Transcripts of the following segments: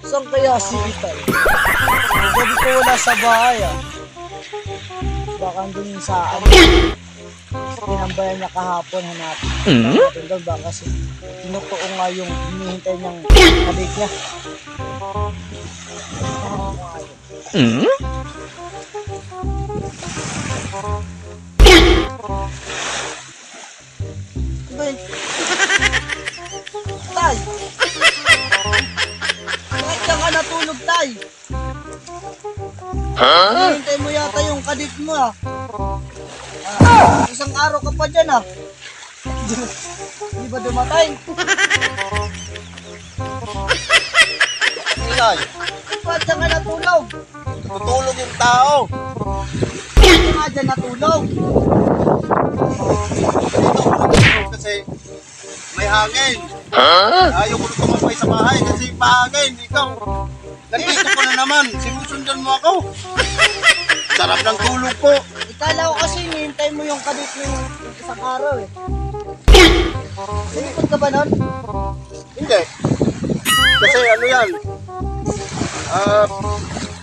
Saan kaya si Itay? Gabi ko wala sa bahay ah. Baka andun sa tinambayan niya kahapon, hanapin. Natin doon ba kasi tinutuo nga yung hinihintay niyang kabig niya. Tay! Bakit ka natulog, Tay? Hinihintay mo yata yung kadit mo ah. Isang araw ka pa dyan ah. Di ba dumatay? Ingay, Ba't ka natulog? tutulog yung tao. Ba't ka dyan natulog? Kasi may hangin. Ayaw ko na tumapay sa bahay kasi mahangin. Ikaw, nandito ko na naman. Sinusundan mo ako. Sarap ng tulog ko. Ikala ko kasi hinihintay mo yung kadit mo yung isang araw eh. Sinikot ka ba nun? Hindi. Kasi ano yan?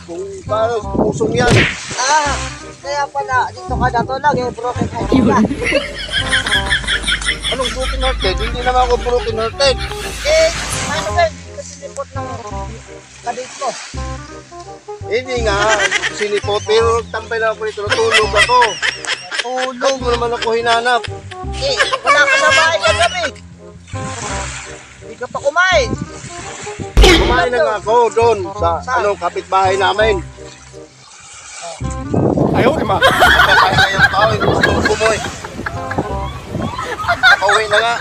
Kung paano, pusong yan. Kaya pala, dito ka natulog eh, broken heart ka. Anong broken hearted? Hindi naman ako broken hearted. Eh, ano ba, kasi sinipot ng kadit mo. Hindi nga, sinipot. Pero tambay lang ako dito, natulog ako. Tulog mo naman ako hinanap. Eh, wala ka sa bahay kagabi. Hindi ka pa kumain. Kumain na nga ako doon sa kapitbahay namin. Ayaw, di ba? Kapitbahay na yung tao, hindi gusto ko mo eh. Pauwi na nga.